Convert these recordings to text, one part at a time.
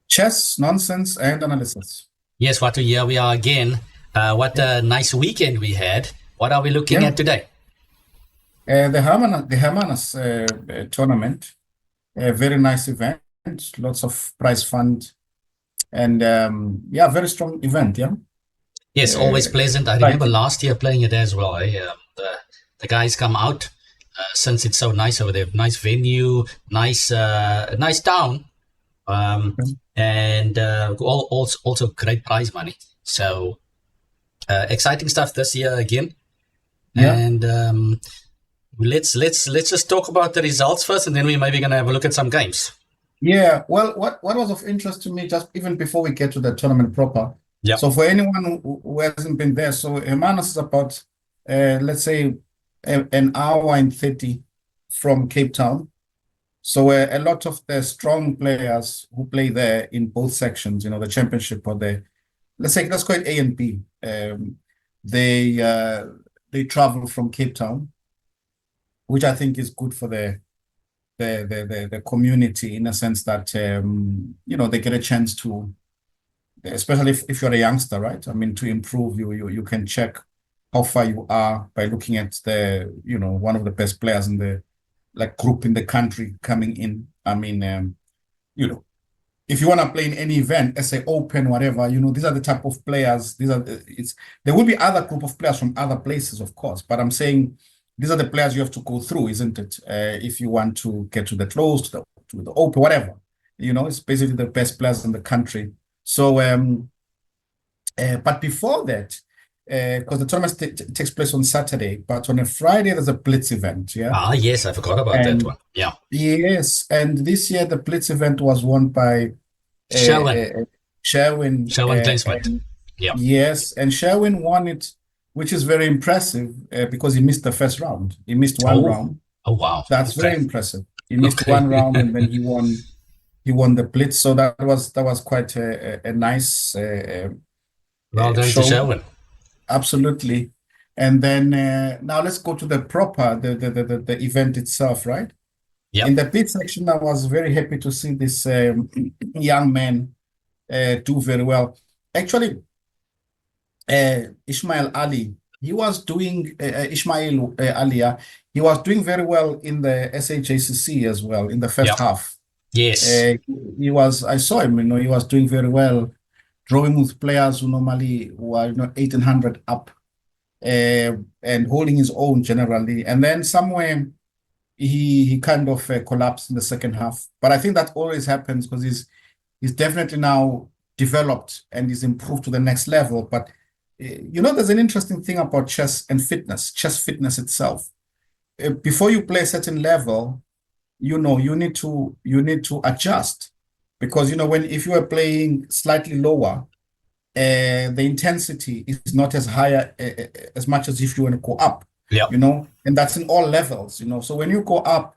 Chess, nonsense, and analysis. Yes, what here we are again. What a nice weekend we had. What are we looking Yeah. at today? The Hermanus tournament, a very nice event, lots of prize fund, and very strong event. Yeah. Yes, always pleasant. I remember Exciting. last year playing it as well. The guys come out since it's so nice over there. Nice venue, nice town, and also great prize money. So exciting stuff this year again. Yeah. And let's just talk about the results first, and then we maybe gonna have a look at some games. Yeah. Well, what was of interest to me, just even before we get to the tournament proper. Yeah. So for anyone who hasn't been there, so Hermanus is about, let's say, an hour and 30 from Cape Town. So a lot of the strong players who play there in both sections, the championship or let's call it A and B. They travel from Cape Town, which I think is good for the community in a sense that they get a chance to, especially if you're a youngster, right? I mean, to improve, you can check how far you are by looking at one of the best players in the group in the country coming in. I mean, if you want to play in any event, SA Open, whatever, these are the type of players. There will be other group of players from other places, of course, but I'm saying these are the players you have to go through, isn't it? If you want to get to the close, to the Open, whatever, it's basically the best players in the country. So, but before that, because the tournament takes place on Saturday, but on a Friday there's a Blitz event. Yeah. Ah, yes, I forgot about that one. Yeah. Yes, and this year the Blitz event was won by Sherwin. Sherwin Clainsmith. Yeah. Yes, and Sherwin won it, which is very impressive because he missed the first round. He missed one round. Oh wow, that's very impressive. He missed one round and then he won. He won the Blitz, so that was quite a nice well done show. To Sherwin. Absolutely. And then now let's go to the proper the event itself, right? Yeah. In the bid section, I was very happy to see this young man do very well. Actually, Ismail Ali, he was doing Ismail Ali. He was doing very well in the SHACC as well in the first half. Yes. I saw him, he was doing very well, drawing with players who normally were 1800 up, and holding his own generally. And then somewhere he kind of collapsed in the second half. But I think that always happens because he's definitely now developed and he's improved to the next level. But there's an interesting thing about chess fitness itself. Before you play a certain level, you need to adjust, because if you are playing slightly lower, the intensity is not as high as much as if you want to go up. Yeah. And that's in all levels. So when you go up,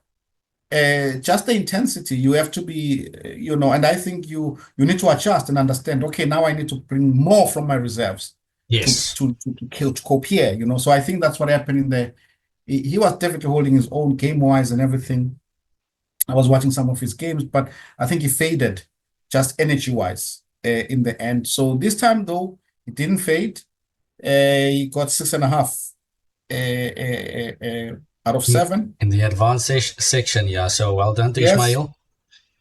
just the intensity, you have to be, and I think you need to adjust and understand, okay, now I need to bring more from my reserves. Yes. To cope here, So I think that's what happened in there. He was definitely holding his own game-wise and everything. I was watching some of his games, but I think he faded just energy-wise in the end. So this time, though, he didn't fade. He got 6.5 out of 7. In the advanced section, yeah. So well done to Ismail.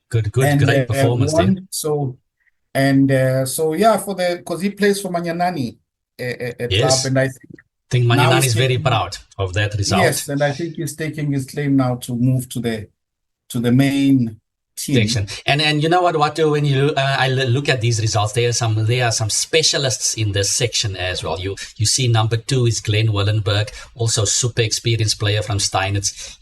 Good, great performance there. So, because he plays for Manyanani club, and I think Manyanani is very proud of that result. Yes, and I think he's taking his claim now to move to the main team. Section. And you know what? When you I look at these results, there are some specialists in this section as well. You see, number 2 is Glenn Willenberg, also super experienced player from Steinitz.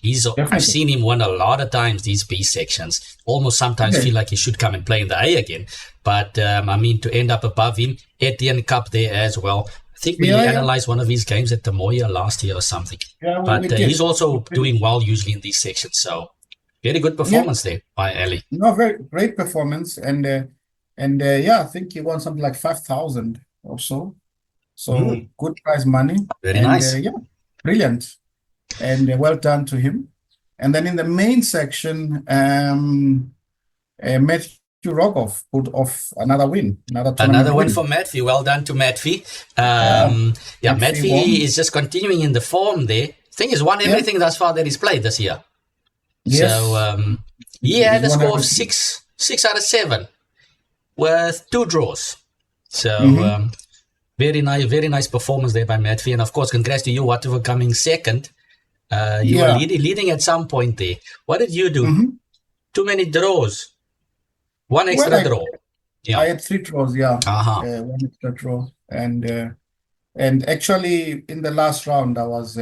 I've seen him win a lot of times these B sections. Almost sometimes feel like he should come and play in the A again. But to end up above him, Etienne Cup there as well. I think we analyzed one of his games at the Moya last year or something. Yeah, but he's also doing well usually in these sections. So very good performance there by Ali. No, very great performance, and I think he won something like 5,000 or so. So good prize money. Very nice. Brilliant, and well done to him. And then in the main section, Matfey Rogov pulled off another win, another Another tournament one win. for Matfey. Well done to Matfey. Matfey Matfey won. is just continuing in the form there. Thing is, won everything thus far that he's played this year. Yes. So he had a score of 6 out of 7 with 2 draws. So very nice performance there by Matfey. And of course, congrats to you, whatever coming second. You were leading at some point there. What did you do? Too many draws. One extra draw. I had 3 draws, Uh-huh. 1 extra draw. And actually in the last round I was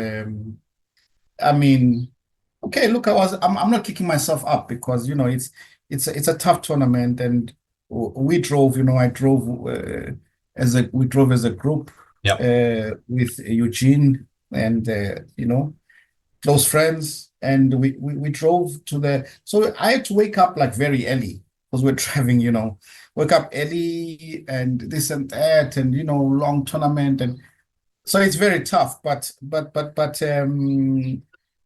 okay, look, I'm not kicking myself up because it's a tough tournament, and we drove, I drove as a group with Eugene and close friends, and we drove so I had to wake up like very early because we're driving, wake up early and this and that, and long tournament, and so it's very tough. But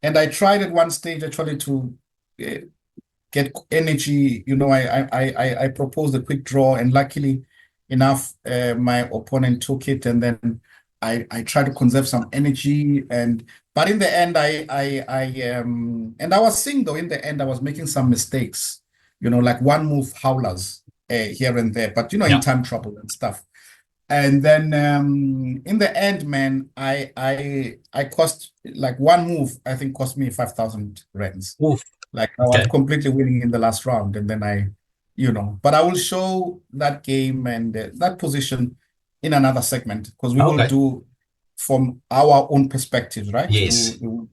and I tried at one stage actually to get energy. I proposed a quick draw, and luckily enough, my opponent took it, and then I tried to conserve some energy, but in the end, and I was seeing, though, in the end I was making some mistakes, like one move howlers here and there, but in time trouble and stuff. And then in the end, man, I cost, like, one move, I think, cost me 5,000 rands. Oof. Like, I was completely winning in the last round, and then but I will show that game and that position in another segment, because we will do from our own perspectives, right? Yes. We'll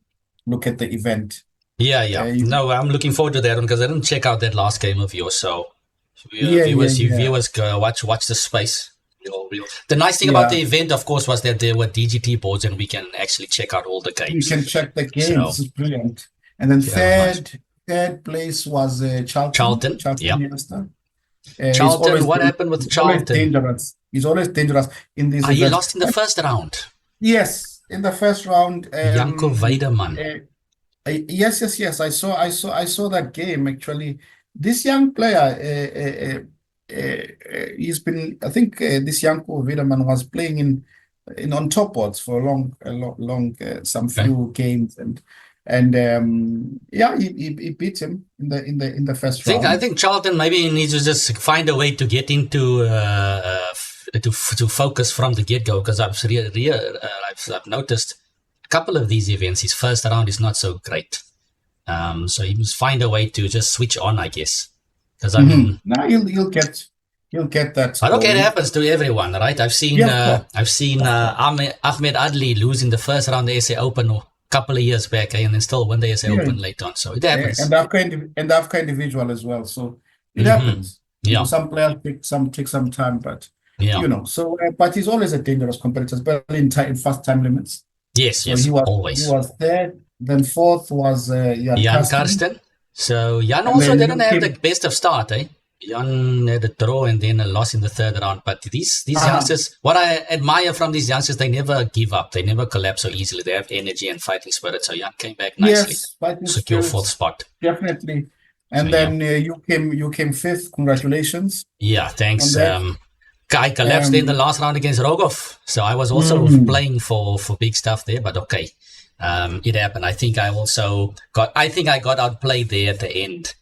look at the event. Yeah. No, I'm looking forward to that one because I didn't check out that last game of yours. So viewers go watch the space. Real. The nice thing about the event, of course, was that there were DGT boards and we can actually check out all the games. You can check the games. So, this is brilliant. And then third place was Charlton. Charlton, what happened with Charlton? He's always dangerous in these events. He lost in the first round. Yes, in the first round. Janko Weideman. Yes. I saw that game, actually. This young player, he's been, I think, this Janko Weideman was playing in on top boards for some few games, and he beat him in the first round. I think Charlton maybe needs to just find a way to get into to focus from the get-go, because I've noticed a couple of these events, his first round is not so great. So he must find a way to just switch on, I guess. Because now he'll get that. But okay, it happens to everyone, right? I've seen Ahmed Adli lose in the first round of the SA Open a couple of years back, and then still win the SA Open later on. So it happens. And the Afghan individual as well. So it happens. Yeah. Some players take some time, but so but he's always a dangerous competitor, especially in fast time limits. Yes, always. He was third. Then fourth was Jan Karsten. So Jan also didn't have the best of start, eh? Jan had a draw and then a loss in the third round. But these youngsters, what I admire from these youngsters, they never give up. They never collapse so easily. They have energy and fighting spirit. So Jan came back nicely. Yes, secure fourth spot. Definitely. And then you came fifth. Congratulations. Yeah, thanks. I collapsed in the last round against Rogov. So I was also playing for big stuff there, but okay. It happened. I think I got outplayed there at the end.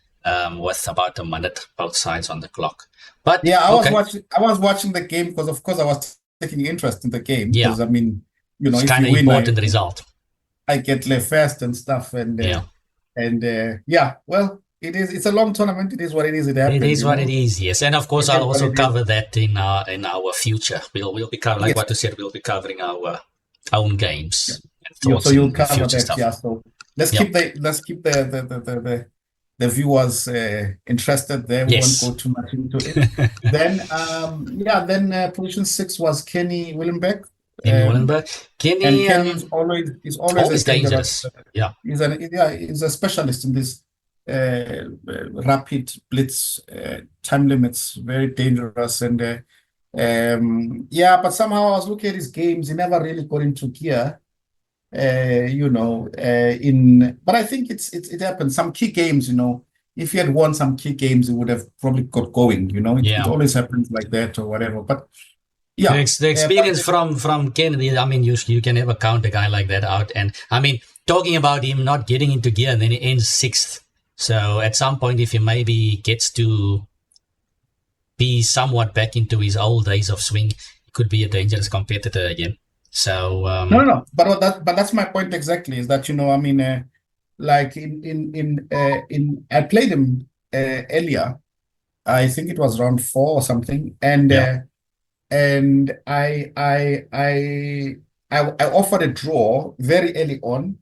With about a minute both sides on the clock. But I was watching the game because, of course, I was taking interest in the game. Yeah. Because, I mean, it's if kind of important, the result. I get left first and stuff, and well, it's a long tournament. It is what it is. It happens. It is what it is. Yes, and of course I'll also cover that in our future. We'll be covering, like what you said, we'll be covering our own games. Yeah. So you'll cover that. Stuff. Yeah. So let's keep the viewers interested there. Yes. We won't go too much into it. Then position 6 was Kenny Willenberg. Kenny is always dangerous. Yeah. He's a specialist in this rapid blitz time limits, very dangerous, and but somehow I was looking at his games, he never really got into gear. But I think it happens. Some key games, if he had won some key games, he would have probably got going. It Yeah. always happens like that or whatever. But The, yeah, the experience from Kennedy, I mean, you can never count a guy like that out. And I mean, talking about him not getting into gear and then he ends sixth. So at some point, if he maybe gets to be somewhat back into his old days of swing, he could be a dangerous competitor again. So no. But that's my point exactly. Is that I mean, like I played him earlier. I think it was round 4 or something, and yeah, I offered a draw very early on,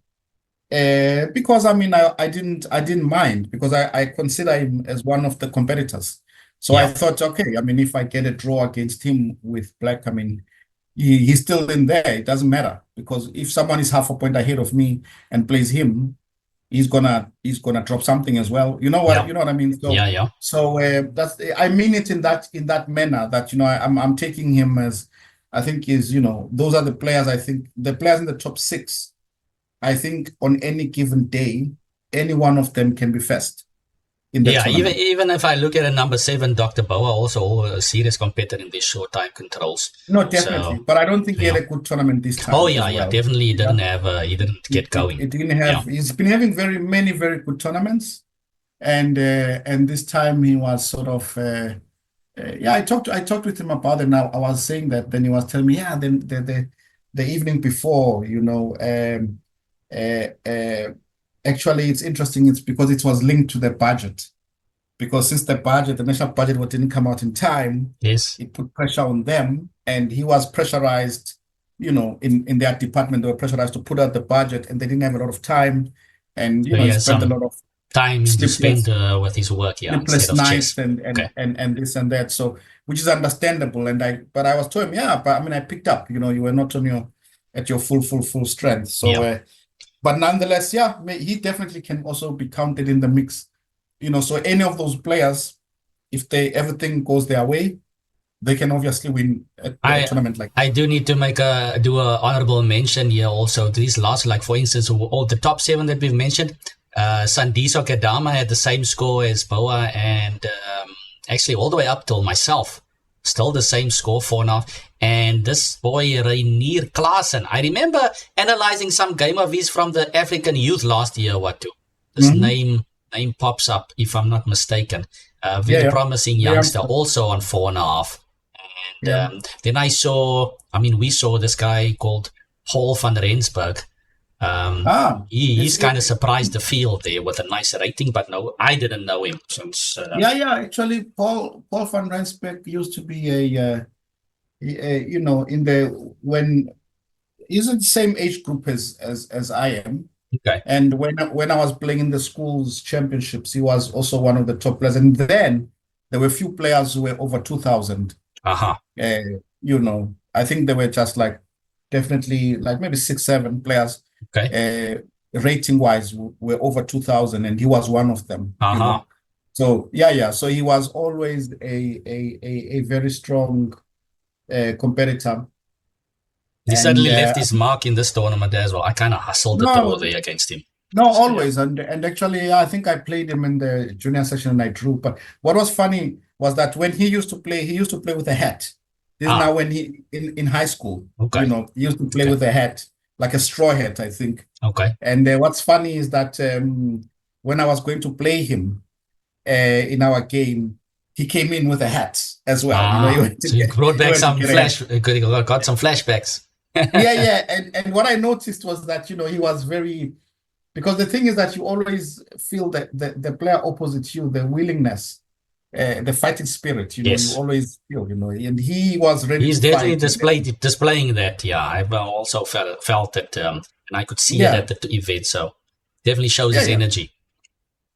because I mean I didn't mind because I consider him as one of the competitors. So I yeah, thought, okay, I mean if I get a draw against him with black, I mean he's still in there. It doesn't matter because if someone is half a point ahead of me and plays him, he's gonna drop something as well. You know what yeah, you know what I mean? yeah. So that's I mean it in that manner that I'm taking him as I think is those are the players. I think the players in the top 6. I think on any given day, any one of them can be first in the Yeah, even tournament. even if I look at a number 7, Dr. Bouah, also a serious competitor in these short time controls. No, So definitely. But I don't think he had yeah. a good tournament this Oh time yeah, as yeah. well. Definitely Yeah. he didn't It, get it, going. it didn't Yeah. have, he's been having many very good tournaments. And this time he was sort of, yeah, I talked with him about it. Now I was saying that, then he was telling me, yeah, then the evening before, uh, uh, actually it's interesting. It's because it was linked to the budget. Because since the national budget didn't come out in time, Yes. it put pressure on them, and he was pressurized, in their department, they were pressurized to put out the budget, and they didn't have a lot of time, and So he he has spent a some lot of time to spend sleepless with his work, yeah, instead sleepless of nights chess. and Okay. and and and this and that. So, which is understandable. But I was told him, yeah, but I mean, I picked up. You were not on your at your full strength. So, Yeah. but nonetheless, yeah, he definitely can also be counted in the mix. So any of those players, if everything goes their way, they can obviously win a I tournament like I do need to do a honorable mention here also to these last, like for instance, all the top 7 that we've mentioned. Sandiso Kadama had the same score as Bouah, and actually all the way up till myself, still the same score, 4.5. And this boy Rainier Klaasen, I remember analyzing some game of his from the African youth last year. This Mhm. name pops up if I'm not mistaken. Yeah, Very yeah. promising The youngster, youngster. also on 4.5. And Yeah. then we saw this guy called Paul van Rensburg. He's kind of surprised the field there with a nice rating, but no, I didn't know him since. Yeah. Actually, Paul van Rensburg used to be in the when he's in the same age group as I am. Okay. And when I was playing in the schools championships, he was also one of the top players. And then there were a few players who were over 2,000. Uh-huh. I think there were just like definitely like maybe 6, 7 players, Okay. rating wise, were over 2,000, and he was one of them. Uh-huh. So yeah. So he was always a very strong competitor. He And certainly left his mark in this tournament as well. I kind of hustled the draw no, there against him. no, So, yeah. always. And actually, I think I played him in the junior section and I drew. But what was funny was that when he used to play with a hat. This is now when he in high school. Okay. He used to play with a hat, like a straw hat, I think. Okay. And what's funny is that when I was going to play him in our game, he came in with a hat as well. So you brought back some got some flashbacks. Yeah. And what I noticed was that, he was very, because the thing is that you always feel that the player opposite you, the willingness, the fighting spirit, Yes. you always feel, and he was ready He's to definitely fight. displaying that. Yeah, I've also felt it, and I could see it Yeah. at the event. So definitely shows Yeah, his yeah. energy.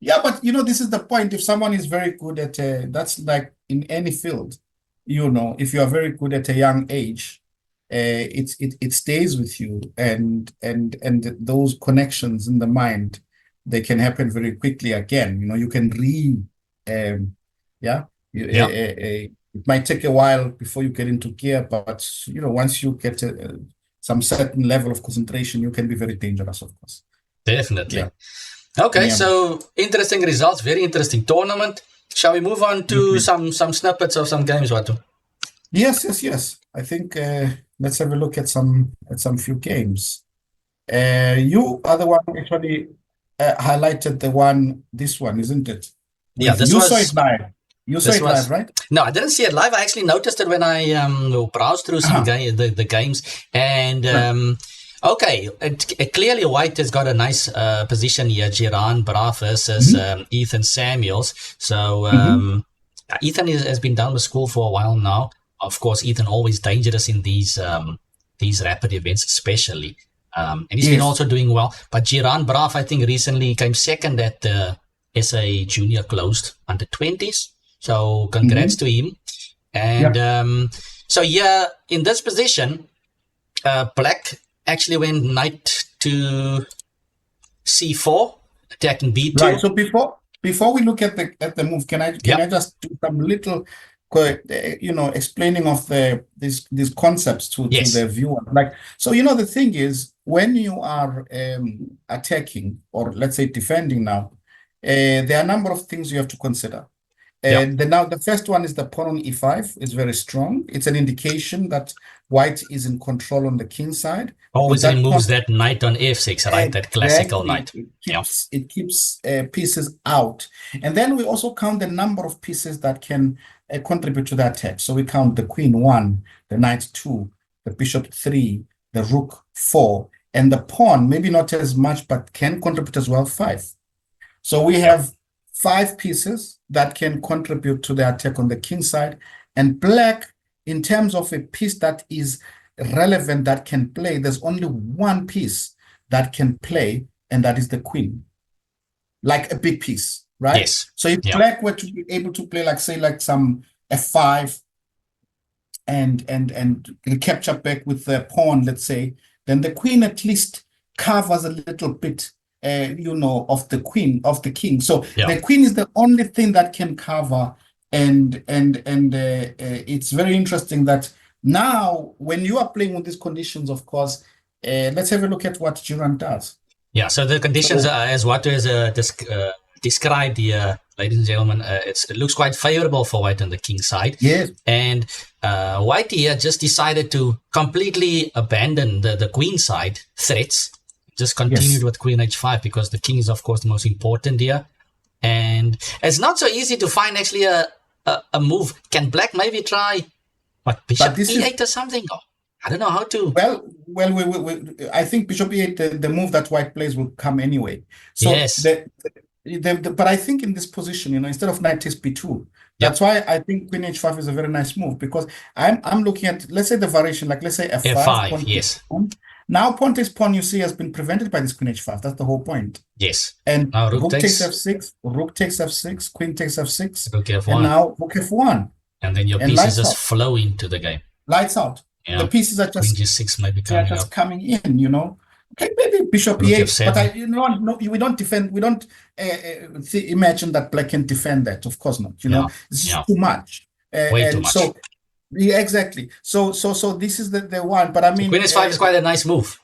Yeah, but this is the point. If someone is very good at that's like in any field, if you are very good at a young age, it stays with you, and those connections in the mind, they can happen very quickly again. You can yeah. Yeah. It might take a while before you get into gear, but once you get some certain level of concentration, you can be very dangerous, of course. Definitely. Yeah. Okay, Yeah. so interesting results, very interesting tournament. Shall we move on to some snippets of some games, Watu? Yes. I think let's have a look at some few games. You are the one actually highlighted this one, isn't it? Yeah, this You saw was it live. You saw this it was live, right? no, I didn't see it live. I actually noticed it when I browsed through some the games, and okay, clearly White has got a nice position here. Giran Braaf versus Ethan Samuels. So Ethan has been done with school for a while now. Of course, Ethan always dangerous in these rapid events, especially. And he's been also doing well. But Giran Braaf, I think, recently came second at the SA Junior Closed under 20s. So congrats to him. And so yeah, in this position, Black actually went knight to c4, attacking b2. Right. So before we look at the move, can I just do some little explaining of these concepts to the viewer? Like, so the thing is, when you are attacking, or let's say defending now, there are a number of things you have to consider. The first one is the pawn on e5 is very strong. It's an indication that White is in control on the king side. Always removes that knight on f6, right? That classical knight. It keeps pieces out. And then we also count the number of pieces that can contribute to that attack. So we count the queen 1, the knight 2, the bishop 3, the rook 4, and the pawn, maybe not as much, but can contribute as well, 5. So we have 5 pieces that can contribute to the attack on the king side. And Black, in terms of a piece that is relevant that can play, there's only one piece that can play, and that is the queen. Like a big piece, right? Yes. So if Black were to be able to play, like some f5 and capture back with the pawn, let's say, then the queen at least covers a little bit of the king. So the queen is the only thing that can cover, and it's very interesting that now when you are playing with these conditions, of course, let's have a look at what Giran does. Yeah, so the conditions as what is described here, ladies and gentlemen, it looks quite favorable for White on the king side. Yes. And White here just decided to completely abandon the queen side threats. Just continued with queen h5 because the king is, of course, the most important here. And it's not so easy to find actually a move. Can Black maybe try bishop e8 or something? Oh, I don't know how to. Well, I think bishop e8, the move that White plays will come anyway. So yes. But I think in this position, instead of knight takes b2, that's why I think queen h5 is a very nice move, because I'm looking at, let's say, the variation, like let's say f5. Yes. Now pawn takes pawn, you see, has been prevented by this queen h5. That's the whole point. Yes. And rook takes f6, rook takes f6, queen takes f6, rook f1. and now rook f1. And then your pieces just flow into the game. Lights out. Yeah. The pieces are just queen g6 maybe coming in, Okay, maybe bishop e8, but we don't defend. We don't imagine that Black can defend that. Of course not. This is too much. Way too much. So, exactly. So this is the one. But I mean, queen h5 is quite a nice move.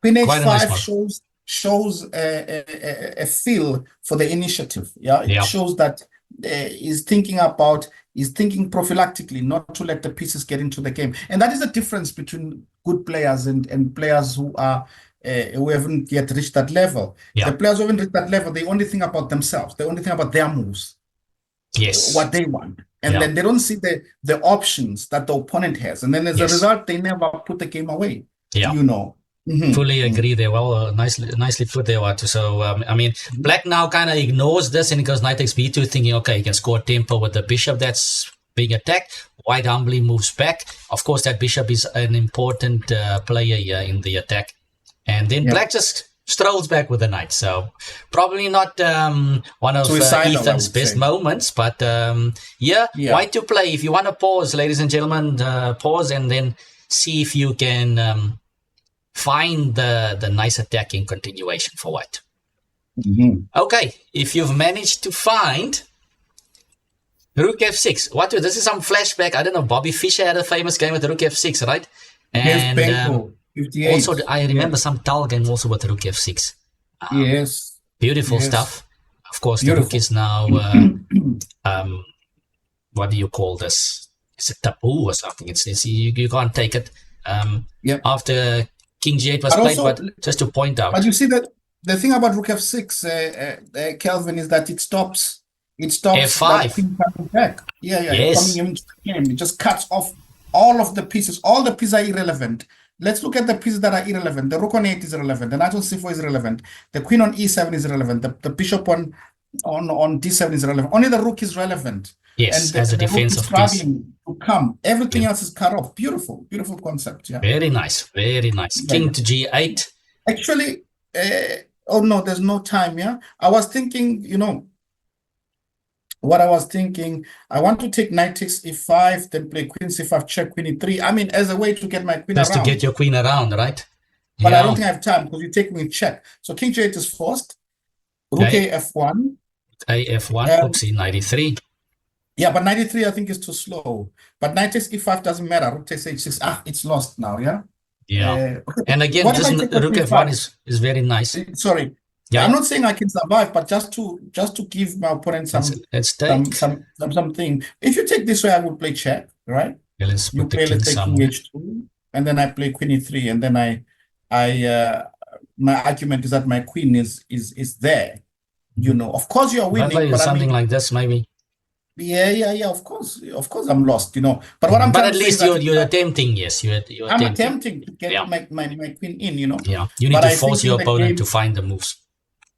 Queen h5 shows a feel for the initiative. It shows that he's thinking prophylactically, not to let the pieces get into the game. And that is the difference between good players and players who haven't yet reached that level. The players who haven't reached that level, they only think about themselves. They only think about their moves. Yes. What they want. And then they don't see the options that the opponent has. And then as a result, they never put the game away. Fully agree there. Well, nicely put there, Watu. So, I mean, Black now kind of ignores this and he goes knight takes b2, thinking, okay, he can score tempo with the bishop that's being attacked. White humbly moves back. Of course, that bishop is an important player here in the attack. And then Black just strolls back with the knight. So, probably not one of Ethan's best moments, but White to play. If you want to pause, ladies and gentlemen, pause and then see if you can find the nice attacking continuation for White. Okay, if you've managed to find rook f6, this is some flashback. I don't know, Bobby Fischer had a famous game with rook f6, right? And also I remember some Tal game also with rook f6. Yes. Beautiful Yes. stuff. Of course, the Beautiful. rook is now, what do you call this? It's a taboo or something. It's you can't take it. Yep. After King G8 was But played, also- but just to point out, But you see that the thing about rook f6, Kelvin, is that it stops F5. that king coming back. Yeah, Yes. coming into the game. It just cuts off all of the pieces. All the pieces are irrelevant. Let's look at the pieces that are irrelevant. The rook on 8 is irrelevant. The knight on c4 is irrelevant. The queen on e7 is irrelevant. The bishop on d7 is irrelevant. Only the rook is relevant. yes, And as a the rook is defensive piece. struggling to come. Everything else is cut off. Beautiful, beautiful concept. Yeah. Very nice, very nice. Yeah, King yeah. to G8. Actually, oh no, there's no time. Yeah, I was thinking, what I was thinking, I want to take knight takes e5, then play queen c5, check queen e3. I mean, as a way to get my queen Just around. to get your queen around, right? But Yeah. I don't think I have time because you take me check. So king g8 is forced. Rook Okay. a f1. AF1, Um, rook c93. Yeah, but 93 I think is too slow. But knight takes e5 doesn't matter. Rook takes h6. It's lost now. Yeah. Yeah. And again, what if just I take the rook queen f1 five? is very nice. Sorry. Yeah. I'm not saying I can survive, but just to give my opponent Let's take. something. If you take this way, I will play check, right? Yeah, let's You put the play, king let's take king somewhere. h2, and then I play queen e3, and then my argument is that my queen is there. Of course you are Well, winning, but I something mean, like this, maybe. yeah, of course I'm lost, But what I'm But trying at to say least is that you're attempting, yes. You're I'm attempting. attempting to get Yeah. my queen in, Yeah. You need But to I force think in your the opponent game- to find the moves.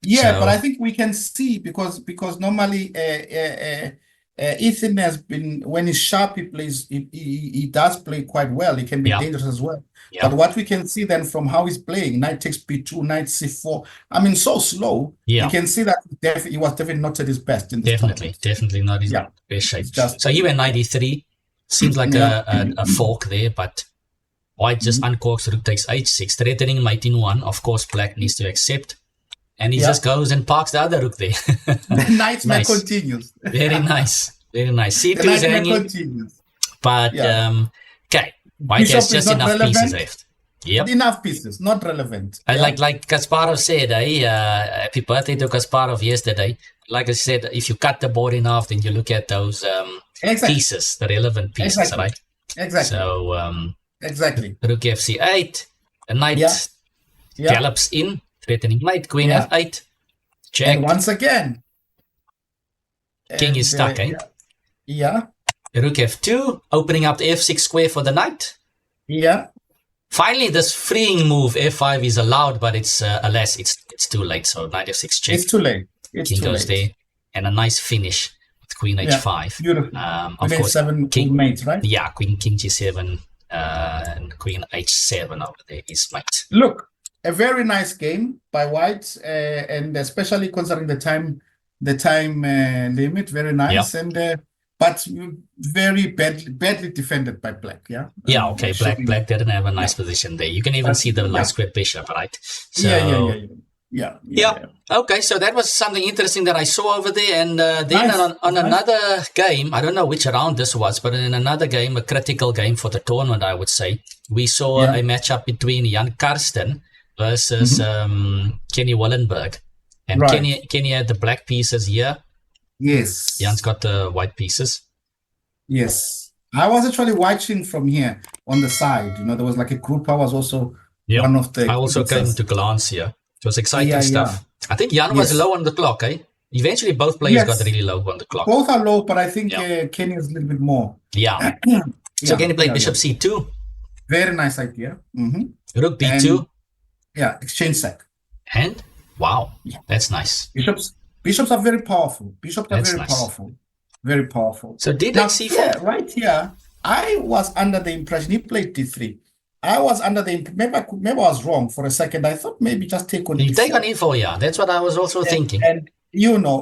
Yeah, but So- I think we can see because normally Ethan has been, when he's sharp, he does play quite well. He can be Yeah. dangerous as well. Yeah. But what we can see then from how he's playing, knight takes b2, knight c4, I mean, so slow. Yeah. You can see that he was definitely not at his best in this Definitely not his Yeah. best shape. It's just- So he went 93. Seems like Yeah. a fork there, but white just uncorks rook takes h6, threatening mate in 1. Of course, black needs to accept. And he Yeah. just goes and parks the other rook there. The nightmare Nice. continues. Very nice. Very nice. The C2 is nightmare hanging, continues. but Yeah. okay. White Bishop has is just not enough pieces relevant. left. Yep. But enough pieces, not relevant. I Yeah. like Kasparov said, happy birthday to Kasparov yesterday. Like I said, if you cut the board in half, then you look at those Exactly. pieces, the relevant pieces, Exactly. right? Exactly. So Exactly. rook fc8, the knight Yeah. Yeah. gallops in, threatening mate, queen Yeah. f8, check, And once again, king is stuck, eh? Yeah. Rook f2, opening up the f6 square for the knight. Yeah. Finally, this freeing move f5 is allowed, but it's alas, it's too late. So knight f6 check, It's too late. It's king too goes late. there, and a nice finish with queen Yeah. h5. Beautiful. Of Queen course, h7 king- mates, right? yeah, king g7 and queen h7 over there is mate. Look, a very nice game by white, and especially considering the time limit. Very nice, and but very badly defended by black. Yeah. Yeah, okay. Showing- Black didn't have a nice position there. You can even see the Yeah. light square bishop, right? So, Yeah. Okay, so that was something interesting that I saw over there. And then Nice. on Nice. another game, I don't know which round this was, but in another game, a critical game for the tournament, I would say, we saw Yeah. a matchup between Jan Karsten versus Kenny Willenberg. And Right. Kenny had the black pieces here. Yes. Jan's got the white pieces. Yes. I was actually watching from here on the side. There was like a group. I was also Yeah. one of the. I also came to glance here. It was exciting Yeah, stuff. I think Jan was Yes. low on the clock, eh? Eventually, both players Yes. got really low on the clock. Both are low, but I think Yeah. Kenny is a little bit more. Yeah. So Kenny played bishop c2, Very nice idea. rook b2, Yeah, exchange sack. and wow, Yeah. that's nice. Bishops are very powerful. Bishops are That's very nice. powerful. Very powerful. So did Now, that c4? right here, I was under the impression he played d3. I was under the maybe I was wrong for a second. I thought maybe just take on You e4. take on e4, yeah. That's what I was also thinking. And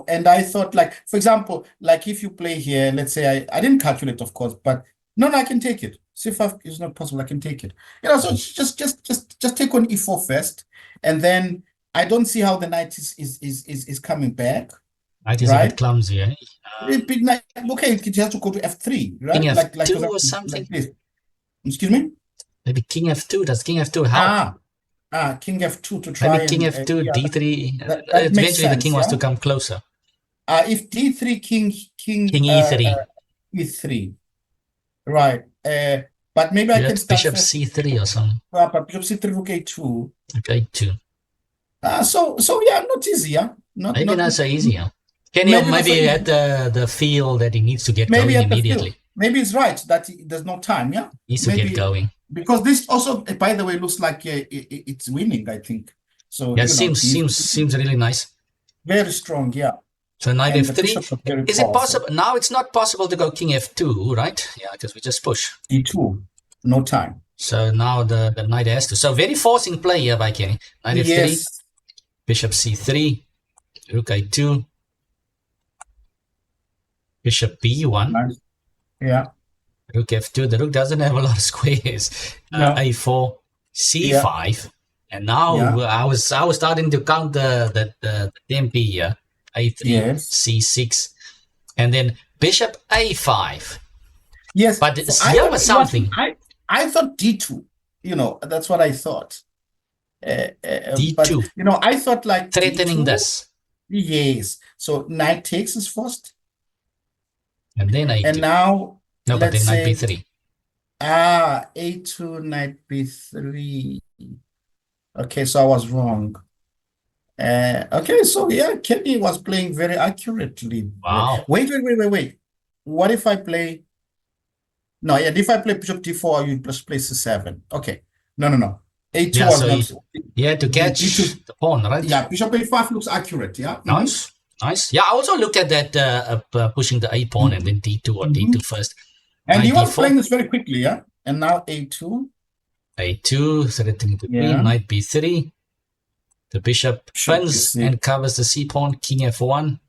and I thought, like, for example, like if you play here, let's say I didn't calculate, of course, but no, I can take it. C5 is not possible. I can take it. So just take on e4 first, and then I don't see how the knight is coming back. Knight is a right. bit clumsy, eh? Big knight. Okay, it has to go to f3, right? King Like f2 or something. like this. Excuse me. Maybe king f2. Does king f2 help? king f2 to try Maybe king and f2, yeah, d3. that makes Eventually, the sense. king wants to Yeah. come closer. If d3, king King e3. e3, right? But maybe I can start Bishop first. c3 or something. But bishop c3, rook a2. Okay, 2. So yeah, not easy. Yeah, Maybe not so easy. Yeah. Maybe not so Maybe easy. at the feel that he needs to get Maybe going at the field. immediately. Maybe it's right that there's no time. Yeah, Needs to maybe get going. because this also, by the way, looks like it's winning. I think so. Yeah, You know, seems really nice. very strong. Yeah. So knight And the f3. bishop was very Is it powerful. possible? Now it's not possible to go king f2, right? Yeah, because we just push. d2, no time. So now the knight has to. So very forcing play here by Kenny. Knight f3, Yes. bishop c3, rook a2, bishop b1, Nice. Yeah. rook f2. The rook doesn't have a lot of squares. No. a4, c5, and now I was starting to count the tempi here. a3, Yes. c6, and then bishop a5. Yes. But here was something. I thought d2. You know, that's what I thought. d2. But, you know, I thought like threatening d2, this. Yes. So knight takes is first. And then a2. And now, no, but then knight b3. a2, knight b3. Okay, so I was wrong. Okay, so yeah, Kenny was playing very accurately. Wow. Wait. What if I play? No, yeah, if I play bishop d4, you just play c7. Okay. No. a2 Yeah, was so not. Yeah, to catch the pawn, right? Yeah, bishop a5 looks accurate. Yeah. Nice. Yeah, I also looked at that pushing the a pawn and then d2 or d2 first. And knight he was d4. playing this very quickly, yeah. And now a2. a2, threatening the queen. Knight b3. The bishop spins and covers the c pawn. King f1.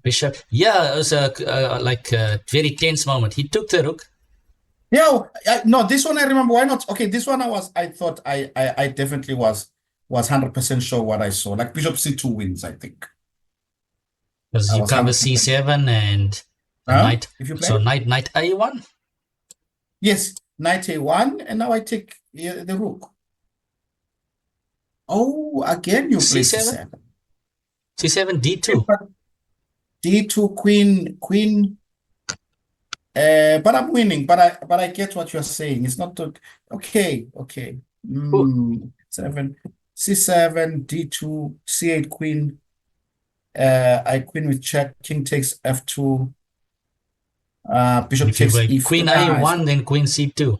Bishop. Yeah, it was a very tense moment. He took the rook. Yeah, no, this one I remember. Why not? Okay, this one I thought I definitely was 100% sure what I saw. Like bishop c2 wins, I think. Because you cover c7 and knight. If you play? So knight a1. Yes, knight a1, and now I take the rook. Oh, again you play c7. c7 d2. d2 queen. But I'm winning. But I get what you're saying. It's not okay. 7 c7 d2 c8 queen. I queen with check. King takes f2. Bishop takes e5. Queen a1, then queen c2.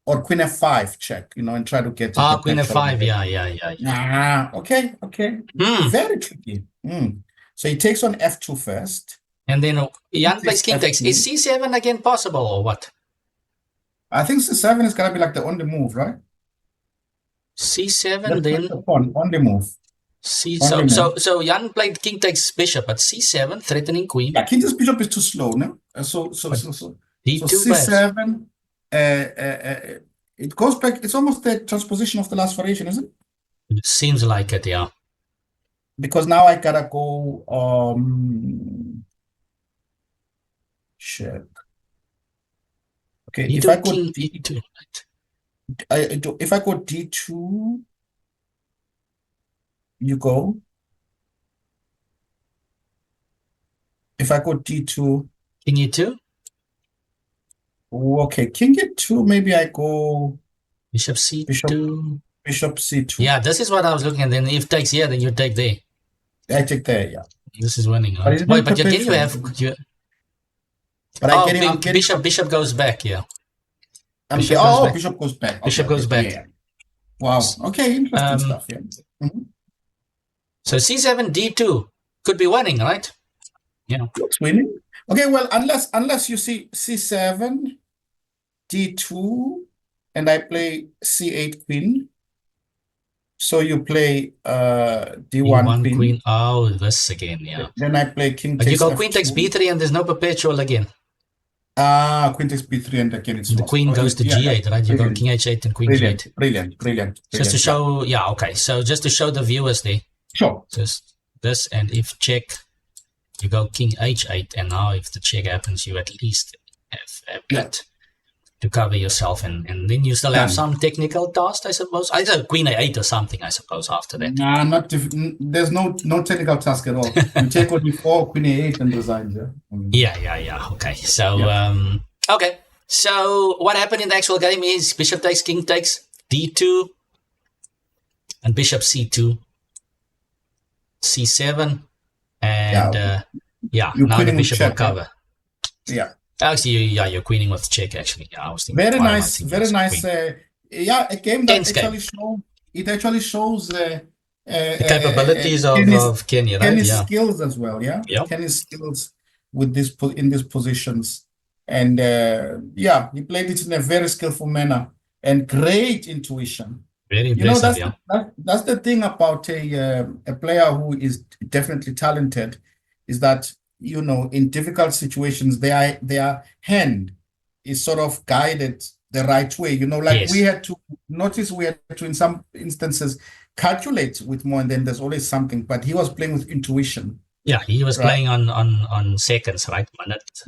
Or queen f5 check, you know, and try to get queen f5, yeah. Okay. Very tricky. So he takes on f2 first. And then Jan plays king takes. Is c7 again possible or what? I think c7 is gonna be like the only move, right? c7 then on the move. So Jan played king takes bishop, but c7 threatening queen. Yeah, king takes bishop is too slow, no? So d2 c7. It goes back. It's almost the transposition of the last variation, isn't it? It seems like it, yeah. Because now I gotta go check. Okay, if I go d2, if I go d2, you go. If I go d2, king e2. Okay, king e2. Maybe I go bishop c2. Bishop c2. Yeah, this is what I was looking at. Then if takes here, then you take there. I take there, yeah. This is winning. Right? But again, you have. But bishop goes back, yeah. Bishop goes back. Bishop goes back. Yeah. Wow. Okay, interesting stuff. Yeah. So c7 d2 could be winning, right? Yeah. Looks winning. Okay, well, unless you see c7, d2, and I play c8 queen. So you play d1 queen. Oh, this again, yeah. Then I play king but takes you go f2. queen takes b3 and there's no perpetual again. Queen takes b3 and again it's the queen goes to g8, right? You go king h8 and queen g8. Brilliant. Just to show, yeah, okay. So just to show the viewers there. Sure. Just this, and if check, you go king h8, and now if the check happens, you at least have that. to cover yourself, and then you still have some technical task, I suppose. Either queen a8 or something, I suppose, after that. Nah, there's no technical task at all. You take on e4, queen a8, and resign. Yeah. Okay. So, okay. So what happened in the actual game is bishop takes, king takes, d2, and bishop c2, c7, and now the bishop will cover. Yeah. Actually, you're queening with check. Actually, I was thinking. Very nice. A game that actually shows the capabilities of Kenny, right? Kenny's skills as well. Yeah. Kenny's skills with in these positions, and he played it in a very skillful manner and great intuition. Very impressive. That's the thing about a player who is definitely talented, is that in difficult situations, their hand is sort of guided the right way. We had to notice, in some instances, calculate with more, and then there's always something. But he was playing with intuition. Yeah, he was playing on seconds, right?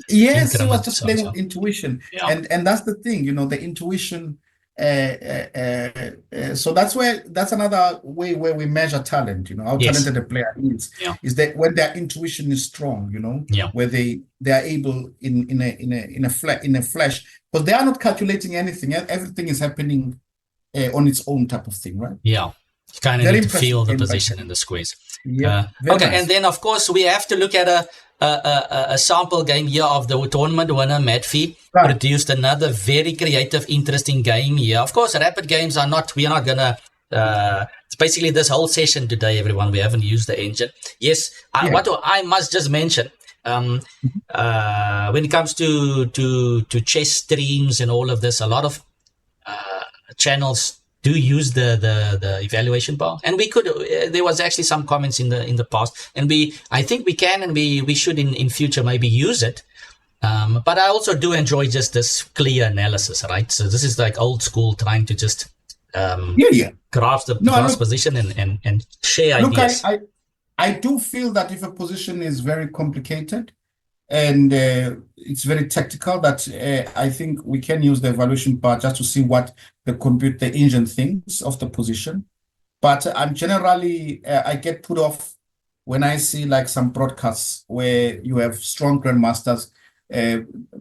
Yes, he was just playing with intuition. Yeah. And that's the thing, the intuition. So that's another way where we measure talent, how talented a player is that when their intuition is strong, where they are able in a flash, because they are not calculating anything. Everything is happening on its own type of thing, right? Yeah. You kind of need to feel the position in the squeeze. Yeah. Okay, nice. And then of course we have to look at a sample game here of the tournament winner, Matfey. Right. Produced another very creative, interesting game here. Of course, rapid games we are not gonna. It's basically this whole session today, everyone. We haven't used the engine. Yes, what I must just mention. When it comes to chess streams and all of this, a lot of channels do use the evaluation bar, and we could. There was actually some comments in the past, and I think we can and we should in future maybe use it. But I also do enjoy just this clear analysis, right? So this is like old school, trying to just grasp the position and share ideas. I do feel that if a position is very complicated and it's very tactical, that I think we can use the evaluation bar just to see what the engine thinks of the position. But I'm generally, I get put off when I see like some broadcasts where you have strong grandmasters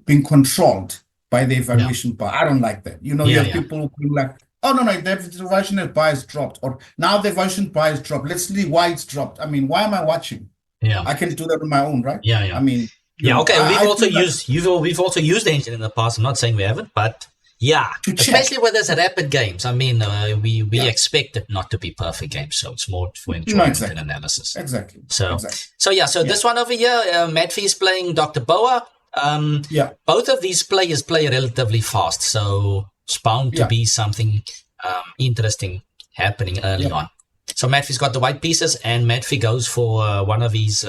being controlled by the evaluation bar. I don't like that. You have people who are like, oh, no, the evaluation bar is dropped, or now the evaluation bar is dropped. Let's see why it's dropped. I mean, why am I watching? Yeah. I can do that on my own, right? Yeah. I mean, okay. We've also used the engine in the past. I'm not saying we haven't, but especially where there's rapid games. I mean, we expect it not to be perfect games, so it's more for enjoyment and analysis. Exactly. So this one over here, Matfey is playing Dr. Bouah. Both of these players play relatively fast, so it's bound to be something interesting happening early on. So Matfey's got the white pieces, and Matfey goes for one of his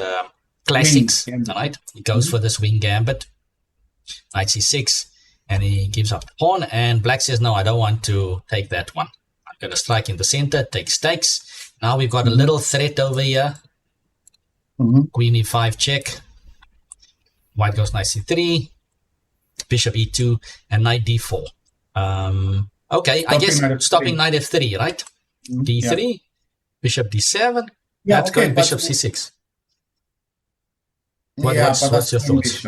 classics, right? He goes for this wing gambit, knight c6, and he gives up the pawn, and black says, no, I don't want to take that one. I'm going to strike in the center, take stakes. Now we've got a little threat over here. Queen e5 check. White goes knight c3, bishop e2, and knight d4. Okay, I guess stopping knight f3, right? d3, bishop d7. That's going bishop c6. What's your thoughts?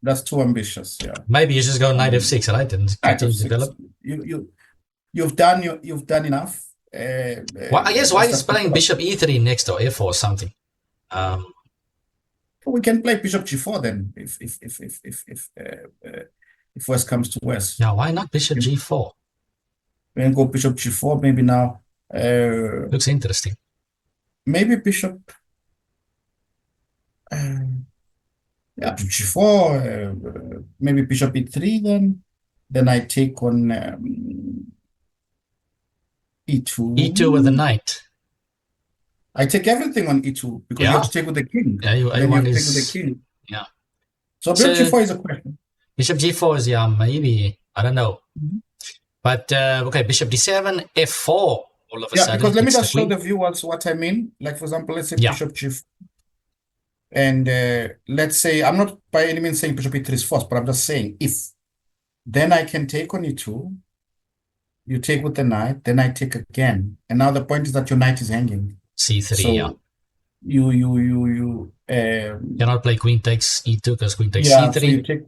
That's too ambitious. Yeah. Maybe you just go knight f6, right, and continue to develop. You've done enough. I guess why is playing bishop e3 next, or f4 or something? We can play bishop g4 then, if worst comes to worst. Yeah, why not bishop g4? We can go bishop g4 maybe now. Looks interesting. Maybe bishop. G4. Maybe bishop e3 then. Then I take on e2. E2 with the knight. I take everything on e2 because you have to take with the king. Yeah, you have to take with the king. Yeah. So bishop g4 is a question. Bishop g4 is maybe, I don't know. But okay, bishop d7, f4 all of a sudden. Because let me just show the viewers what I mean. Like for example, let's say bishop g4. And let's say, I'm not by any means saying bishop e3 is forced, but I'm just saying if Then I can take on e2. You take with the knight, then I take again. And now the point is that your knight is hanging. C3, So yeah. you Cannot play queen takes e2 because queen takes yeah, c3. so you take,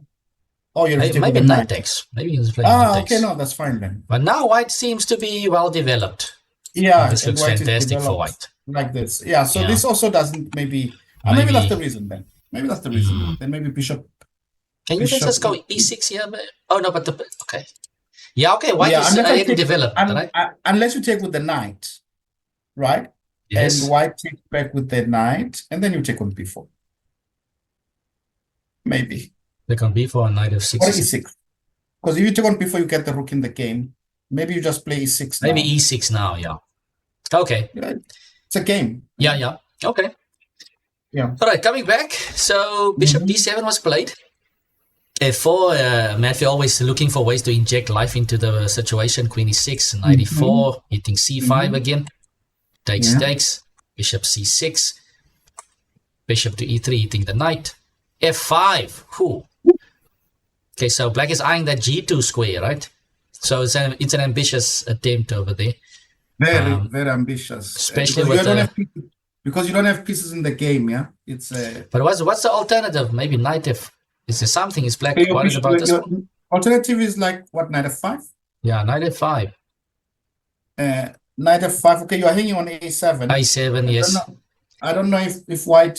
oh, you have to take with Maybe the knight knight. takes. Maybe he's playing knight takes. Okay, no, that's fine then. But now white seems to be well developed. Yeah, And this and looks white is fantastic for developed white. like this. Yeah, so Yeah. this also doesn't maybe Maybe that's the reason then. Maybe that's the reason. Then maybe bishop. Can you just go e6 here? Oh no, but okay. Yeah, okay. White is already developed, right? Unless you take with the knight, right? Yes. And white takes back with the knight, and then you take on b4. Maybe. Take on b4 and knight f6. Or e6. Because if you take on b4, you get the rook in the game. Maybe you just play e6 now. Maybe e6 now, yeah. Okay. It's a game. Yeah. Okay. Yeah. All right, coming back. So bishop d7 was played. F4, Matfey always looking for ways to inject life into the situation. Queen e6, knight e4, hitting c5 again. Takes, bishop c6, bishop to e3, hitting the knight. F5, Okay, so black is eyeing that g2 square, right? So it's an ambitious attempt over there. Very ambitious. Especially because you don't have pieces in the game, yeah? It's But what's the alternative? Maybe knight f. Is there something? Is black worried about this one? Alternative is like what, knight f5? Yeah, knight f5. Knight f5. Okay, you are hanging on a7. a7, yes. I don't know if white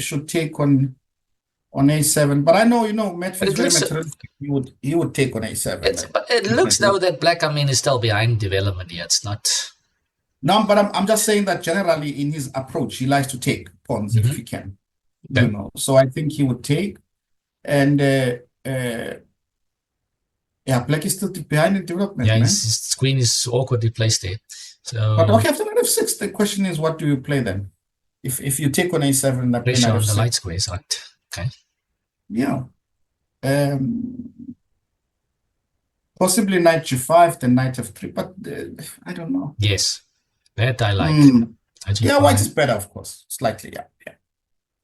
should take on a7, but I know, Matfey is very materialistic. He would take on a7. But it looks though that black, is still behind development here. It's not. No, but I'm just saying that generally in his approach, he likes to take pawns if he can. Okay. So I think he would take. And black is still behind in development. Yeah, his queen is awkwardly placed there. So, but okay, after knight f6, the question is, what do you play then? If you take on a7, that pressure on the light squares, right? Okay. Yeah. Possibly knight g5, then knight f3, but I don't know. Yes, that I like. Yeah, white is better, of course, slightly.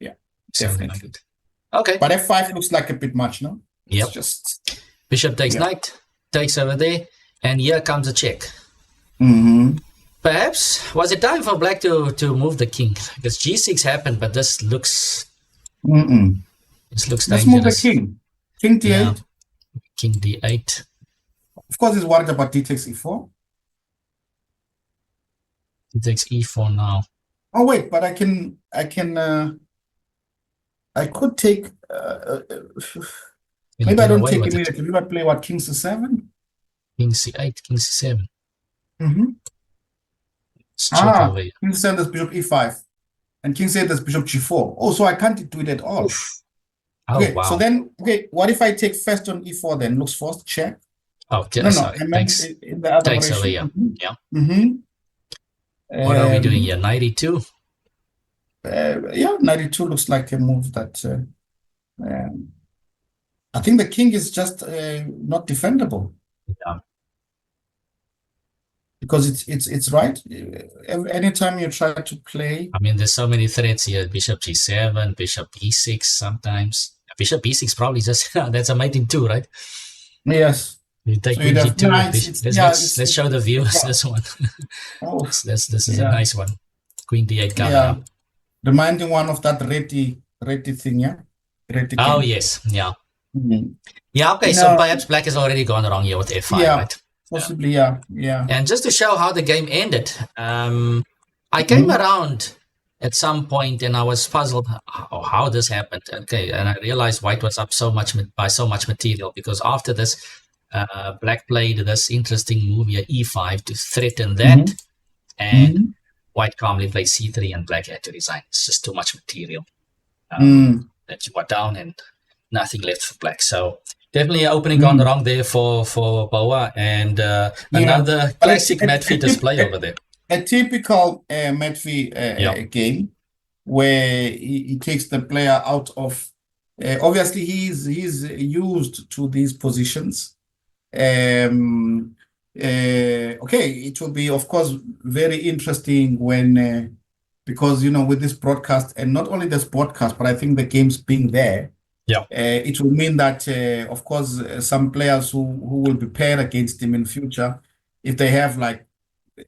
Yeah, definitely. Like okay. But f5 looks like a bit much, no? Yep. It's just bishop takes knight, takes over there, and here comes a check. Perhaps was it time for black to move the king? Because g6 happened, but this looks. This looks dangerous. Let's move the king. King d8. Yeah. King d8. Of course, he's worried about d takes e4. He takes e4 now. Oh wait, but I could take. Maybe I don't take immediately. Maybe I play what, king c7? King c8, king c7. King c7 there's bishop e5, and king c8 there's bishop g4. Oh, so I can't do it at all. Okay, wow. So then, what if I take first on e4 then? Looks forced, check. Oh, no, I meant in the other takes direction. Over, yeah. What are we doing here? Knight e2? Knight e2 looks like a move that I think the king is just not defendable. Yeah. Because it's right. Anytime you try to play, there's so many threats here. Bishop g7, bishop e6 sometimes. Bishop e6 probably just that's a mating too, right? Yes. You take so g2. Let's show the viewers this one. This is a nice one. Queen d8 coming up. Reminding one of that ready thing, yeah. Oh yes, yeah. Yeah, okay. So perhaps black has already gone wrong here with f5, right? Possibly, yeah. And just to show how the game ended, I came around at some point and I was puzzled how this happened. Okay, and I realized white was up by so much material because after this, black played this interesting move here, e5, to threaten that, and white calmly played c3, and black had to resign. It's just too much material. That you got down and nothing left for black. So definitely opening gone wrong there for Bouah, and another classic Matfey display over there. A typical Matfey game where he takes the player out of. Obviously, he's used to these positions. Okay, it will be, of course, very interesting when because with this broadcast, and not only this broadcast, but I think the games being there. Yeah. It will mean that, of course, some players who will be paired against him in future, if they have like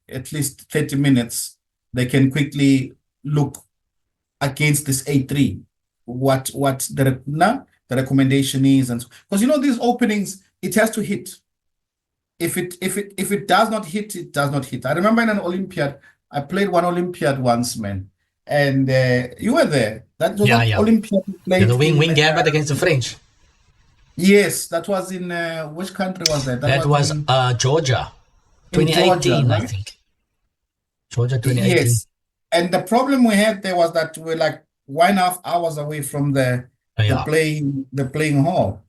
at least 30 minutes, they can quickly look against this A3, what the recommendation is, and because these openings, it has to hit. If it does not hit, it does not hit. I remember in an Olympiad, I played one Olympiad once, man, and you were there. That was Yeah. Olympiad played The wing in, gambit against the French. yes, that was in which country was that? That was in Georgia, in 2018, Georgia, I right? think. Georgia 2018. Yes. And the problem we had there was that we're like 1.5 hours away from the Yeah. playing hall.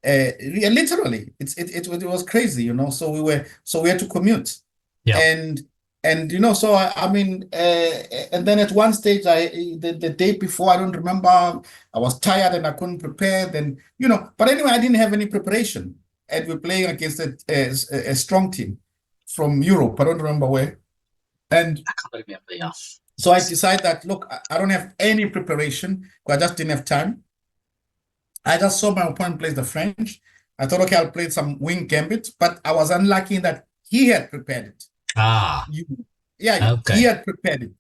Yeah, literally, it was crazy, So we had to commute, Yeah. and so I mean, and then at one stage, the day before, I don't remember, I was tired and I couldn't prepare. Then but anyway, I didn't have any preparation, and we're playing against a strong team from Europe. I don't remember where, and I can't remember. Yeah. so I decided that, look, I don't have any preparation because I just didn't have time. I just saw my opponent play the French. I thought, okay, I'll play some wing gambit, but I was unlucky in that he had prepared it. Yeah, Okay. he had prepared it,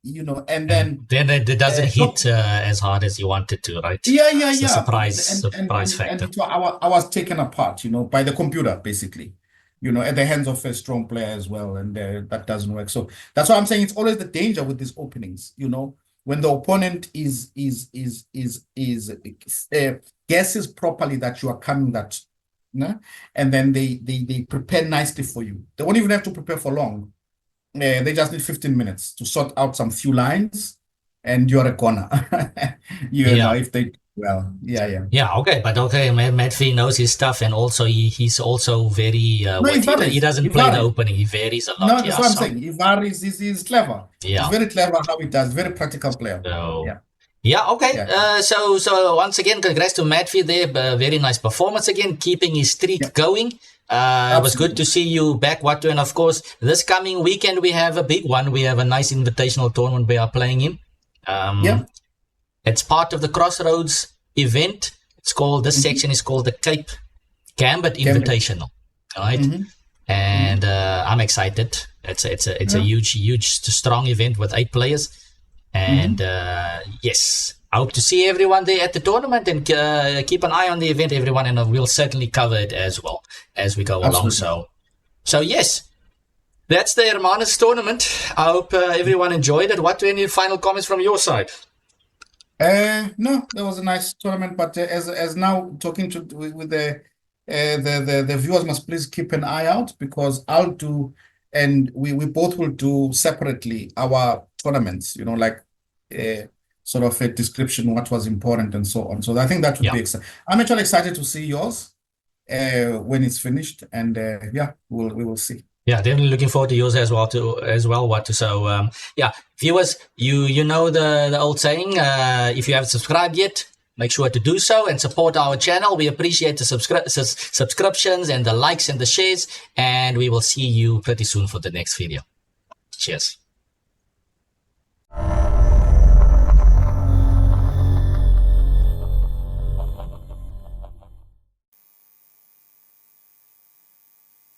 and then it doesn't hit as hard as you wanted to, right? Yeah. It's a surprise factor. And I was taken apart, by the computer, basically, at the hands of a strong player as well, and that doesn't work. So that's why I'm saying it's always the danger with these openings, when the opponent guesses properly that you are coming and then they prepare nicely for you. They won't even have to prepare for long. They just need 15 minutes to sort out some few lines, and you're a corner. If they Yeah, okay, but Matfey knows his stuff, and also he's also very he doesn't play the opening. He varies a lot. No, that's what I'm saying. He varies. He's clever. Yeah, he's very clever how he does. Very practical player. So, okay. Yeah. So once again, congrats to Matfey there. Very nice performance again, keeping his streak going. It was good to see you back, Watu. And of course, this coming weekend we have a big one. We have a nice invitational tournament we are playing in. It's part of the Crossroads event. It's called, this section is called the Cape Gambit Invitational. All right. And I'm excited. It's a huge, strong event with 8 players. And yes, I hope to see everyone there at the tournament, and keep an eye on the event, everyone, and we'll certainly cover it as well as we go along. So yes, that's the Hermanus tournament. I hope everyone enjoyed it. What any final comments from your side? No, that was a nice tournament, but as now talking with the viewers, must please keep an eye out, because I'll do, and we both will do separately our tournaments, sort of a description, what was important and so on. So I think that would be exciting. I'm actually excited to see yours when it's finished, and we will see. Yeah, definitely looking forward to yours as well, Watu. So viewers, you know the old saying, if you haven't subscribed yet, make sure to do so and support our channel. We appreciate the subscriptions and the likes and the shares, and we will see you pretty soon for the next video. Cheers.